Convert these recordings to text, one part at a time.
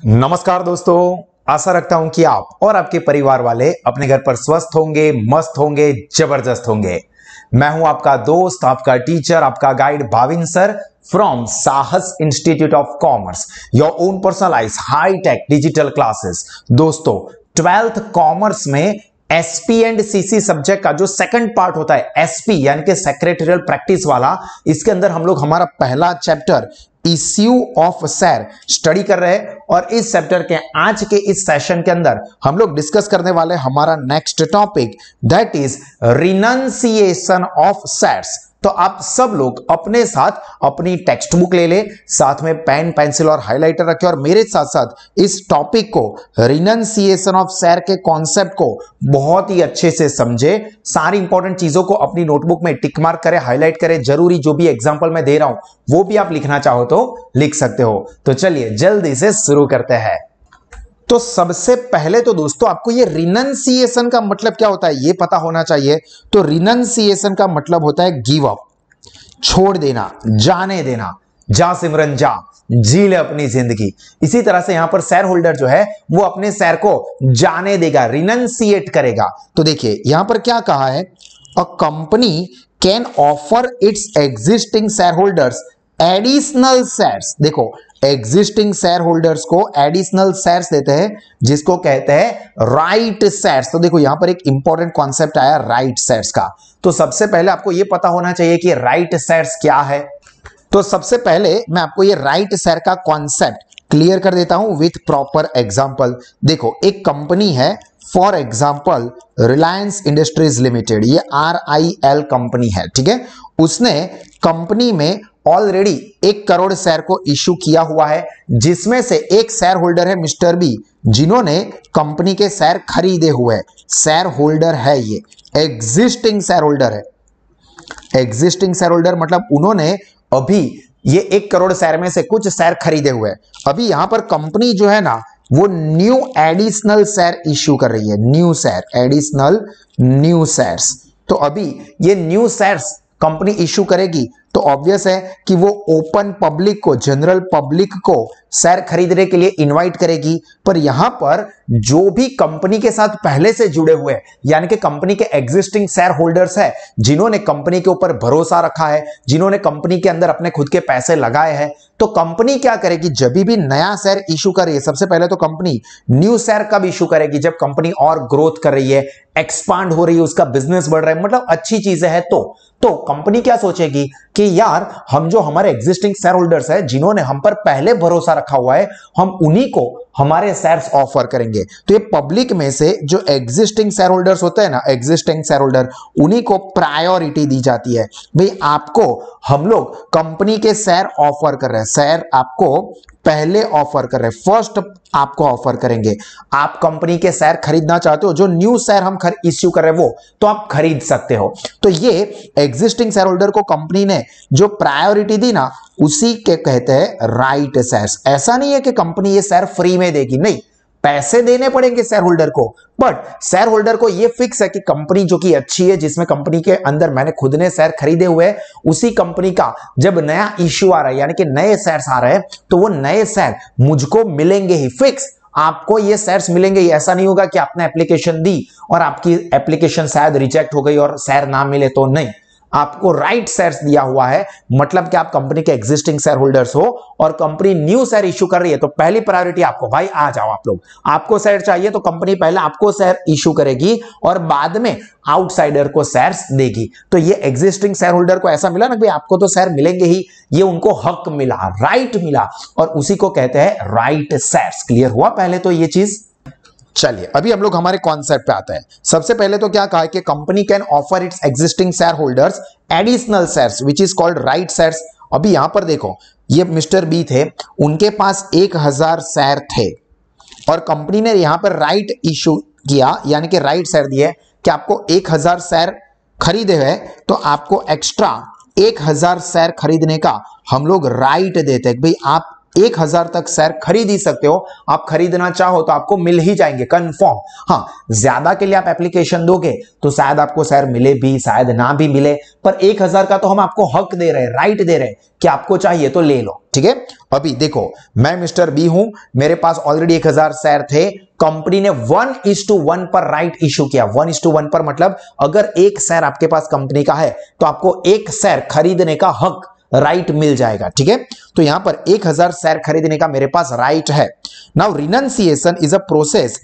नमस्कार दोस्तों, आशा रखता हूं कि आप और आपके परिवार वाले अपने घर पर स्वस्थ होंगे, मस्त होंगे, जबरदस्त होंगे। मैं हूं आपका दोस्त, आपका टीचर, आपका guide Bhavin sir from Sahas institute of commerce, your own personalise high tech digital classes. दोस्तों, 12th कॉमर्स में एसपी एंड सीसी सब्जेक्ट का जो सेकंड पार्ट होता है, एसपी यानी कि सेक्रेटरियल प्रैक्टिस वाला, इसके अंदर हम लोग हमारा पहला chapter issue of share study कर रहे हैं। और इस चैप्टर के आज के इस सेशन के अंदर हम लोग डिस्कस करने वाले हमारा next topic, that is renunciation of shares. तो आप सब लोग अपने साथ अपनी टेक्स्ट बुक ले ले, साथ में पेन पेंसिल और हाइलाइटर रखें और मेरे साथ साथ इस टॉपिक को, रिनंसिएशन ऑफ शेयर के कॉन्सेप्ट को बहुत ही अच्छे से समझे। सारी इंपॉर्टेंट चीजों को अपनी नोटबुक में टिक मार्क करें, हाईलाइट करें। जरूरी जो भी एग्जांपल मैं दे रहा हूं वो भी आप लिखना चाहो तो लिख सकते हो। तो चलिए जल्दी से शुरू करते हैं। तो सबसे पहले तो दोस्तों आपको ये रिनंसिएशन का मतलब क्या होता है ये पता होना चाहिए। तो रिनंसिएशन का मतलब होता है गिव अप, छोड़ देना, जाने देना। जा सिमरन जा, जी ले अपनी जिंदगी। इसी तरह से यहां पर शेयर होल्डर जो है वो अपने शेयर को जाने देगा, रिनंसिएट करेगा। तो देखिए यहां पर क्या कहा है, a company can offer it's existing share holders additional shares. देखो, एग्जिस्टिंग शेयर होल्डर्स को एडिशनल शेयर्स देते हैं जिसको कहते हैं राइट शेयर्स। तो देखो यहां पर एक इंपॉर्टेंट कॉन्सेप्ट आया राइट शेयर्स का। तो सबसे पहले आपको यह पता होना चाहिए कि राइट शेयर्स क्या है। तो सबसे पहले मैं आपको ये राइट शेयर का कॉन्सेप्ट क्लियर कर देता हूं विथ प्रॉपर एग्जांपल। देखो, एक कंपनी है, for example Reliance industries limited, ये RIL कंपनी है, ठीक है। उसने कंपनी में ऑलरेडी 1 करोड़ शेयर को इश्यू किया हुआ है, जिसमें से एक शेयर होल्डर है मिस्टर बी, जिन्होंने कंपनी के शेयर खरीदे हुए शेयर होल्डर है। ये एग्जिस्टिंग शेयर होल्डर है। एग्जिस्टिंग शेयर होल्डर मतलब उन्होंने अभी ये 1 करोड़ शेयर में से कुछ शेयर खरीदे हुए हैं। अभी यहां पर कंपनी जो है ना वो न्यू एडिशनल शेयर इश्यू कर रही है, new share, additional new shares. तो अभी ये न्यू शेयर्स कंपनी इश्यू करेगी तो ऑब्वियस है कि वो ओपन पब्लिक को, जनरल पब्लिक को शेयर खरीदने के लिए इनवाइट करेगी। पर यहां पर जो भी कंपनी के साथ पहले से जुड़े हुए यानी कि कंपनी के एग्जिस्टिंग शेयर होल्डर्स है, जिन्होंने कंपनी के ऊपर भरोसा रखा है, जिन्होंने कंपनी के अंदर अपने खुद के पैसे लगाए हैं, तो कंपनी क्या करेगी, जब भी नया शेयर इश्यू कर रही है, सबसे पहले तो कंपनी न्यू शेयर कब इश्यू करेगी, जब कंपनी और ग्रोथ कर रही है, एक्सपांड हो रही है, उसका बिजनेस बढ़ रहा है, मतलब अच्छी चीजें हैं। तो कंपनी क्या सोचेगी कि यार हम जो हमारे एग्जिस्टिंग शेयर होल्डर्स है, जिन्होंने हम पर पहले भरोसा रखा हुआ है, हम उन्हीं को हमारे शेयर्स ऑफर करेंगे। तो ये पब्लिक में से जो एग्जिस्टिंग शेयर होल्डर्स होते हैं ना, एग्जिस्टिंग शेयर होल्डर, उन्हीं को प्रायोरिटी दी जाती है। भाई आपको हम लोग कंपनी के शेयर ऑफर कर रहे हैं, शेयर आपको पहले ऑफर कर रहे हैं, फर्स्ट आपको ऑफर करेंगे। आप कंपनी के शेयर खरीदना चाहते हो, जो न्यू शेयर हम इश्यू कर रहे हैं वो, तो आप खरीद सकते हो। तो ये एग्जिस्टिंग शेयर होल्डर को कंपनी ने जो प्रायोरिटी दी ना, उसी के कहते हैं राइट शेयर्स। ऐसा नहीं है कि कंपनी ये शेयर फ्री में देगी, नहीं, पैसे देने पड़ेंगे शेयर होल्डर को। बट शेयर होल्डर को यह फिक्स है कि कंपनी जो कि अच्छी है, जिसमें कंपनी के अंदर मैंने खुद ने शेयर खरीदे हुए हैं, उसी कंपनी का जब नया इश्यू आ रहा है यानी कि नए शेयर्स आ रहे हैं, तो वो नए शेयर मुझको मिलेंगे ही, फिक्स आपको ये शेयर्स मिलेंगे ही। ऐसा नहीं होगा कि आपने एप्लीकेशन दी और आपकी एप्लीकेशन शायद रिजेक्ट हो गई और शेयर ना मिले, तो नहीं, आपको राइट शेयर्स दिया हुआ है। मतलब कि आप कंपनी के एग्जिस्टिंग शेयर होल्डर्स हो और कंपनी न्यू शेयर इश्यू कर रही है, तो पहली प्रायोरिटी आपको, भाई आ जाओ आप लोग, आपको शेयर चाहिए तो कंपनी पहले आपको शेयर इश्यू करेगी और बाद में आउटसाइडर को शेयर्स देगी। तो ये एग्जिस्टिंग शेयर होल्डर को ऐसा मिला ना कि आपको तो शेयर मिलेंगे ही, ये उनको हक मिला, राइट मिला, और उसी को कहते हैं राइट शेयर्स। क्लियर हुआ पहले तो ये चीज। चलिए अभी हम लोग हमारे कॉन्सेप्ट पे आते हैं। सबसे पहले तो क्या कहा है कि company can offer it's existing share holders additional shares which is called right shares. अभी यहां पर देखो, ये मिस्टर बी थे, उनके पास 1000 शेयर थे और कंपनी ने यहां पर राइट इश्यू किया, यानी कि राइट शेयर दिए कि आपको 1000 शेयर खरीदे हुए तो आपको एक्स्ट्रा 1000 शेयर खरीदने का हम लोग राइट देते हैं। भाई आप 1000 तक शेयर खरीद ही सकते हो। आप खरीदना चाहो तो आपको मिल ही जाएंगे कंफर्म। हाँ, ज्यादा के लिए आप एप्लीकेशन दोगे तो शायद आपको शेयर मिले भी, शायद ना भी मिले, पर 1000 का तो हम आपको हक दे रहे हैं, राइट दे रहे हैं कि आपको चाहिए तो ले लो। ठीक है, अभी देखो मैं मिस्टर बी हूं, मेरे पास ऑलरेडी 1000 शेयर थे, कंपनी ने 1:1 पर राइट इशू किया। 1:1 पर मतलब अगर एक शेयर आपके पास कंपनी का है तो आपको एक शेयर खरीदने का हक, राइट मिल जाएगा। ठीक है, तो यहां पर 1000 शेयर खरीदने का मेरे पास राइट है। Now renunciation is a process.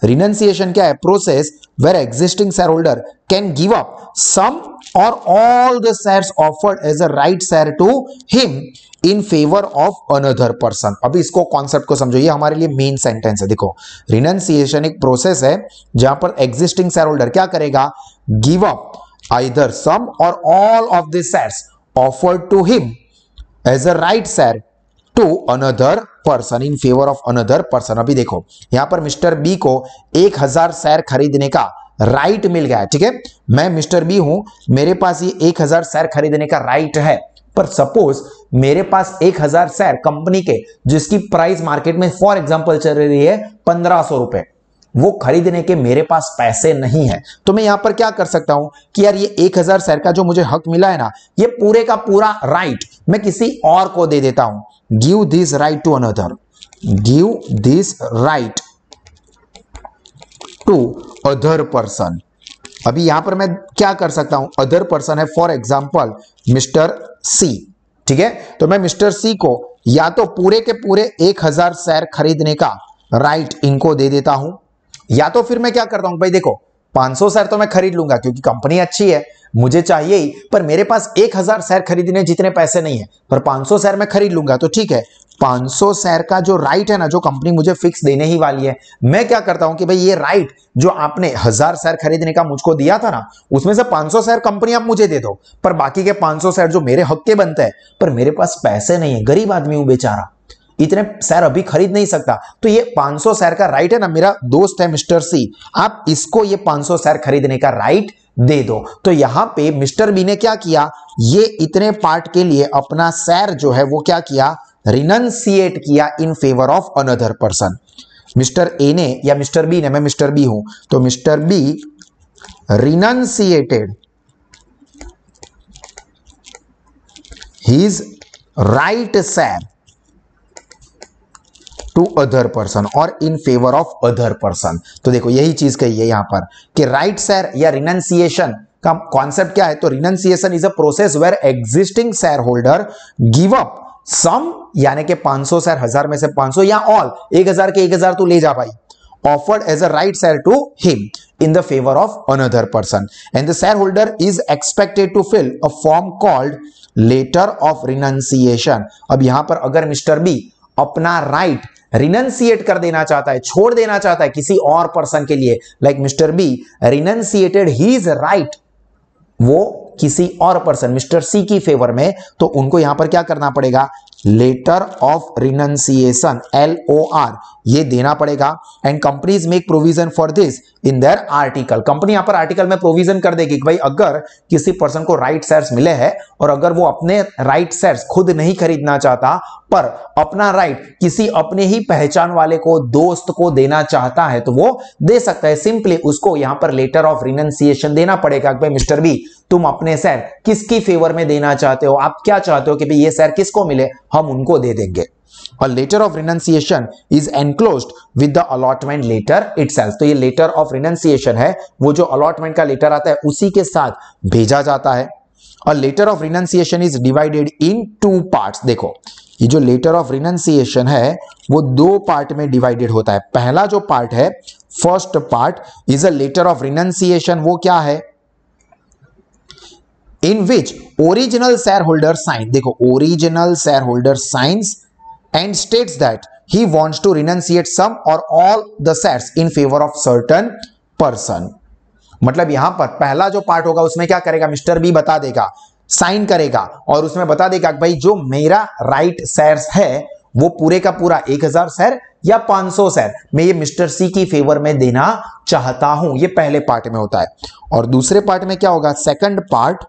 Renunciation क्या है? Process where existing share holder can give up some or all the shares offered as a right share to him in favour of another person. अभी इसको concept को समझो, ये हमारे लिए main sentence है। देखो, रिनंसिएशन एक प्रोसेस है जहां पर एग्जिस्टिंग शेयर होल्डर क्या करेगा? Give up either some or all of the shares offered to him as a right share to another person in favor of another person। अभी देखो यहां पर मिस्टर बी को 1000 शेयर खरीदने का राइट मिल गया है। ठीक है, मैं मिस्टर बी हूं, मेरे पास ये 1000 शेयर खरीदने का राइट है, पर सपोज मेरे पास 1000 शेयर कंपनी के जिसकी प्राइस मार्केट में फॉर एग्जांपल चल रही है 1500 रुपए, वो खरीदने के मेरे पास पैसे नहीं है, तो मैं यहां पर क्या कर सकता हूं कि यार ये 1000 शेयर का जो मुझे हक मिला है ना, ये पूरे का पूरा राइट मैं किसी और को दे देता हूं। Give this right to another, give this right to other person. अभी यहां पर मैं क्या कर सकता हूं? अदर पर्सन है फॉर एग्जांपल मिस्टर सी। ठीक है, तो मैं मिस्टर सी को या तो पूरे के पूरे 1000 शेयर खरीदने का राइट इनको दे देता हूं, या तो फिर मैं क्या करता हूं, भाई देखो 500 शेयर तो मैं खरीद लूंगा क्योंकि कंपनी अच्छी है, मुझे चाहिए ही, पर मेरे पास 1000 शेयर खरीदने जितने पैसे नहीं है, पर 500 शेयर मैं खरीद लूंगा। तो ठीक है, 500 शेयर का जो राइट है ना, जो कंपनी मुझे फिक्स देने ही वाली है, मैं क्या करता हूं कि भाई ये राइट जो आपने 1000 शेयर खरीदने का मुझको दिया था ना, उसमें से 500 शेयर कंपनी आप मुझे दे दो, पर बाकी के 500 शेयर जो मेरे हक के बनते हैं, पर मेरे पास पैसे नहीं है, गरीब आदमी हूं बेचारा, इतने शेयर अभी खरीद नहीं सकता, तो ये 500 शेयर का राइट है ना, मेरा दोस्त है मिस्टर सी, आप इसको ये 500 शेयर खरीदने का राइट दे दो। तो यहां पे मिस्टर बी ने क्या किया? ये इतने पार्ट के लिए अपना शेयर जो है वो क्या किया? रिनंसिएट किया इन favour of another person. Mister A ने या मिस्टर बी ने, मैं मिस्टर बी हूं, तो mister B renunciated his right share to other person और in favour of other person. तो देखो यही चीज कही है यहां पर कि राइट शेयर या रिनंसिएशन का कॉन्सेप्ट क्या है? तो renunciation is a process where existing share holder give up some, यानी कि 500 शेयर, 1000 में से 500 या ऑल 1000 के 1000 तू ले जा भाई, offered as a right share to him in the favor of another person, and the shareholder is expected to fill a form called letter of renunciation। अब यहां पर अगर मिस्टर बी अपना राइट रिनंसिएट कर देना चाहता है, छोड़ देना चाहता है किसी और पर्सन के लिए, like mister B renunciated his right, वो किसी और पर्सन मिस्टर सी की फेवर में, तो उनको यहां पर क्या करना पड़ेगा? लेटर ऑफ रिनंसिएशन, LOR, ये देना पड़ेगा। And companies make provision for this in their article. Company यहां पर आर्टिकल में प्रोविजन कर देगी कि भाई अगर किसी पर्सन को राइट शेयर्स मिले हैं और अगर वो अपने राइट शेयर्स खुद नहीं खरीदना चाहता, पर अपना राइट किसी अपने ही पहचान वाले को, दोस्त को देना चाहता है, तो वो दे सकता है। सिंपली उसको यहां पर लेटर ऑफ रिनंसिएशन देना पड़ेगा कि भाई मिस्टर बी, तुम अपने शेयर किसकी फेवर में देना चाहते हो, आप क्या चाहते हो कि भाई ये शेयर किसको मिले, हम उनको दे देंगे। A letter of renunciation is enclosed with the allotment letter itself। तो ये letter of renunciation है, वो जो allotment का letter आता है उसी के साथ भेजा जाता है। A letter of renunciation is divided in two parts। देखो ये जो letter of renunciation है वो दो पार्ट में डिवाइडेड होता है। पहला जो पार्ट है, first part is a letter of renunciation, वो क्या है? In which original shareholder sign, देखो original shareholder signs and states that he wants to renunciate some or all the shares in favor of certain person। मतलब यहां पर पहला जो part होगा उसमें क्या करेगा? मिस्टर बी बता देगा, साइन करेगा और उसमें बता देगा कि भाई जो मेरा राइट शेयर्स है वो पूरे का पूरा 1000 शेयर या 500 शेयर मैं ये मिस्टर सी की फेवर में देना चाहता हूं। ये पहले पार्ट में होता है। और दूसरे पार्ट में क्या होगा? Second part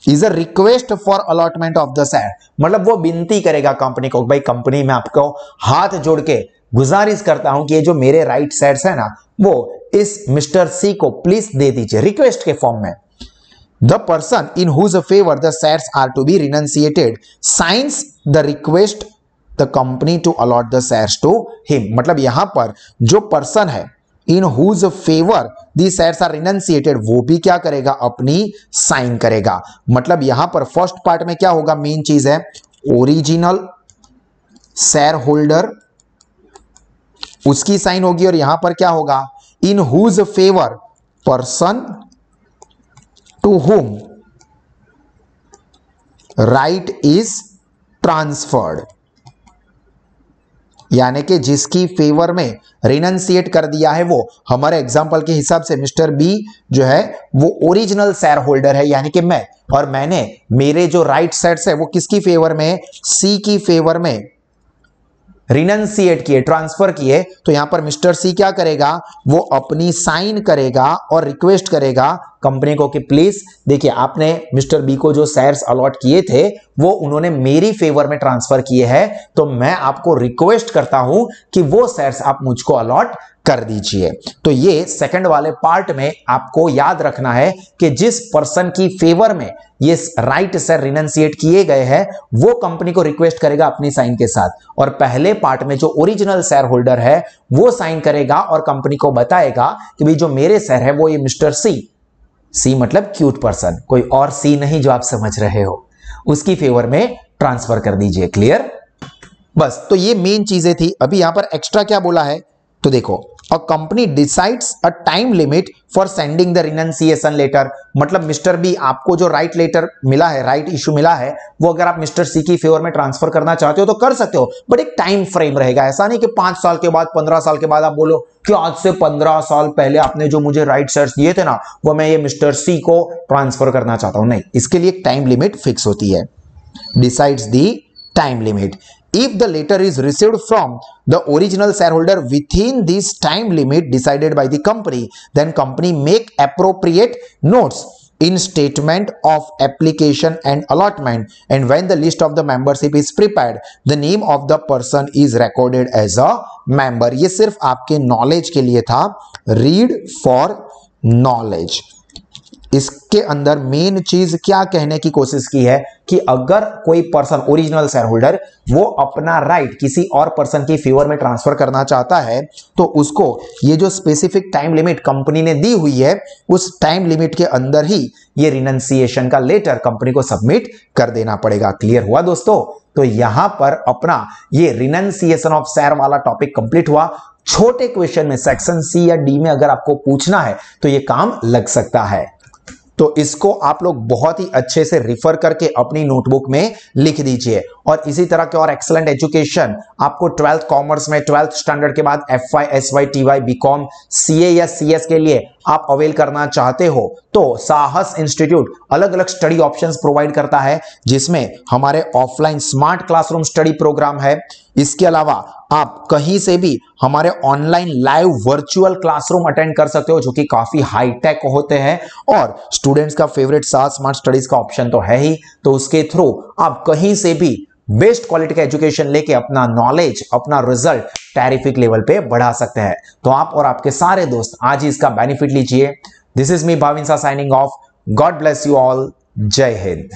is a request for allotment of the share, मतलब वो विनती करेगा कंपनी को, भाई कंपनी में आपको हाथ जोड़ के गुजारिश करता हूं कि ये जो मेरे राइट शेयर्स है ना वो इस मिस्टर सी को प्लीज दे दीजिए, रिक्वेस्ट के फॉर्म में। The person in whose favour the shares are to be renunciated sends the request the company to allot the shares to him, मतलब यहां पर जो पर्सन है in whose favour the shares are renunciated वो भी क्या करेगा, अपनी साइन करेगा। मतलब यहां पर फर्स्ट पार्ट में क्या होगा, मेन चीज है ओरिजिनल शेयर होल्डर, उसकी साइन होगी, और यहां पर क्या होगा, in whose favour person to whom right is transferred, यानी कि जिसकी फेवर में रिनंसिएट कर दिया है वो, हमारे एग्जांपल के हिसाब से मिस्टर बी जो है वो ओरिजिनल शेयर होल्डर है, यानी कि मैं, और मैंने मेरे जो राइट शेयर्स है वो किसकी फेवर में, सी की फेवर में रिनंसिएट किए, ट्रांसफर किए। तो यहां पर मिस्टर सी क्या करेगा, वो अपनी साइन करेगा और रिक्वेस्ट करेगा कंपनी को कि प्लीज देखिए आपने मिस्टर बी को जो शेयर्स अलॉट किए थे वो उन्होंने मेरी फेवर में ट्रांसफर किए हैं, तो मैं आपको रिक्वेस्ट करता हूं कि वो शेयर्स आप मुझको अलॉट कर दीजिए। तो ये सेकंड वाले पार्ट में आपको याद रखना है कि जिस पर्सन की फेवर में ये राइट शेयर रिनंसिएट किए गए हैं वो कंपनी को रिक्वेस्ट करेगा अपनी साइन के साथ, और पहले पार्ट में जो ओरिजिनल शेयर होल्डर है वो साइन करेगा और कंपनी को बताएगा कि भाई जो मेरे शेयर है वो ये मिस्टर सी मतलब क्यूट पर्सन, कोई और सी नहीं जो आप समझ रहे हो, उसकी फेवर में ट्रांसफर कर दीजिए। क्लियर? बस, तो ये मेन चीजें थी। अभी यहां पर एक्स्ट्रा क्या बोला है, तो देखो, a company decides a time limit for sending the renunciation letter, मतलब मिस्टर बी आपको जो राइट लेटर मिला है, राइट इशू मिला है, वो अगर आप मिस्टर सी की फेवर में ट्रांसफर करना चाहते हो तो कर सकते हो, बट एक टाइम फ्रेम रहेगा। ऐसा नहीं कि 5 साल के बाद 15 साल के बाद आप बोलो कि आज से 15 साल पहले आपने जो मुझे राइट शेयर्स दिए थे ना वो मैं ये मिस्टर सी को ट्रांसफर करना चाहता हूं, नहीं, इसके लिए एक टाइम लिमिट फिक्स होती है। Decides the time limit if the letter is received from the original shareholder within this time limit decided by the company, then company make appropriate notes in statement of application and allotment, and when the list of the membership is prepared the name of the person is recorded as a member। ये सिर्फ आपके knowledge के लिए था, read for knowledge. इसके अंदर main चीज क्या कहने की कोशिश की है कि अगर कोई पर्सन ओरिजिनल शेयर होल्डर वो अपना राइट किसी और पर्सन की फेवर में ट्रांसफर करना चाहता है तो उसको ये जो स्पेसिफिक टाइम लिमिट कंपनी ने दी हुई है उस टाइम लिमिट के अंदर ही ये रिनंसिएशन का लेटर कंपनी को सबमिट कर देना पड़ेगा। क्लियर हुआ दोस्तों? तो यहां पर अपना ये रिनंसिएशन ऑफ शेयर वाला टॉपिक कंप्लीट हुआ। छोटे क्वेश्चन में सेक्शन सी या डी में अगर आपको पूछना है तो ये काम लग सकता है, तो इसको आप लोग बहुत ही अच्छे से रिफर करके अपनी नोटबुक में लिख दीजिए। और इसी तरह के और एक्सीलेंट एजुकेशन आपको 12th कॉमर्स में 12th स्टैंडर्ड के बाद FY, SY, TY, BCom, CA या CS के लिए आप अवेल करना चाहते हो तो साहस इंस्टीट्यूट अलग अलग स्टडी ऑप्शंस प्रोवाइड करता है, जिसमें हमारे offline smart classroom study programme है। इसके अलावा आप कहीं से भी हमारे online live virtual classroom attend कर सकते हो जो कि काफी हाईटेक होते हैं, और स्टूडेंट्स का फेवरेट साहस स्मार्ट स्टडीज का ऑप्शन तो है ही, तो उसके थ्रू आप कहीं से भी बेस्ट क्वालिटी का एजुकेशन लेके अपना नॉलेज, अपना रिजल्ट टेरिफिक लेवल पे बढ़ा सकते हैं। तो आप और आपके सारे दोस्त आज ही इसका बेनिफिट लीजिए। दिस इज मी भाविन सा signing off. God bless you all. जय हिंद।